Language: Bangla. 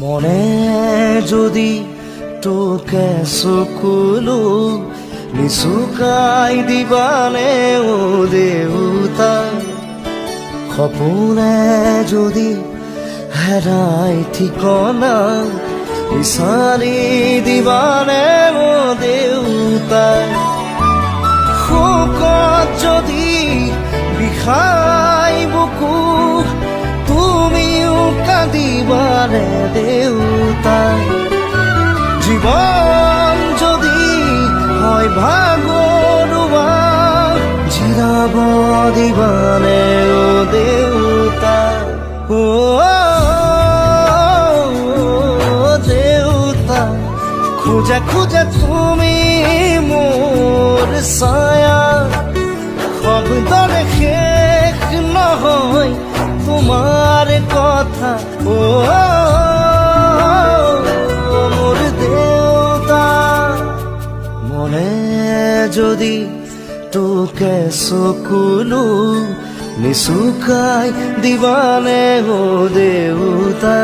মনে যদি তোকে চকুলো নিচুকাই দিবানে ও দেউতা, সপোনে যদি হেৰাই ঠিকনা বিচাৰি দিবানে ও দেউতা, শোকত যদি বিষাই বুকু তুমিও কাঁদিবানে দেউতা, জীৱন যদি হয় ভাগৰুৱা জিৰাব দিবানে ও দেউতা, ও দেউতা, খোজা খোজা তুমি মোৰ ছায়া, শব্দৰে শেষ নহয় তোমার কথা, ও মোর দেউতা। মনে যদি তোকে চকুলো নিচুকাই দিবানে ও দেউতা।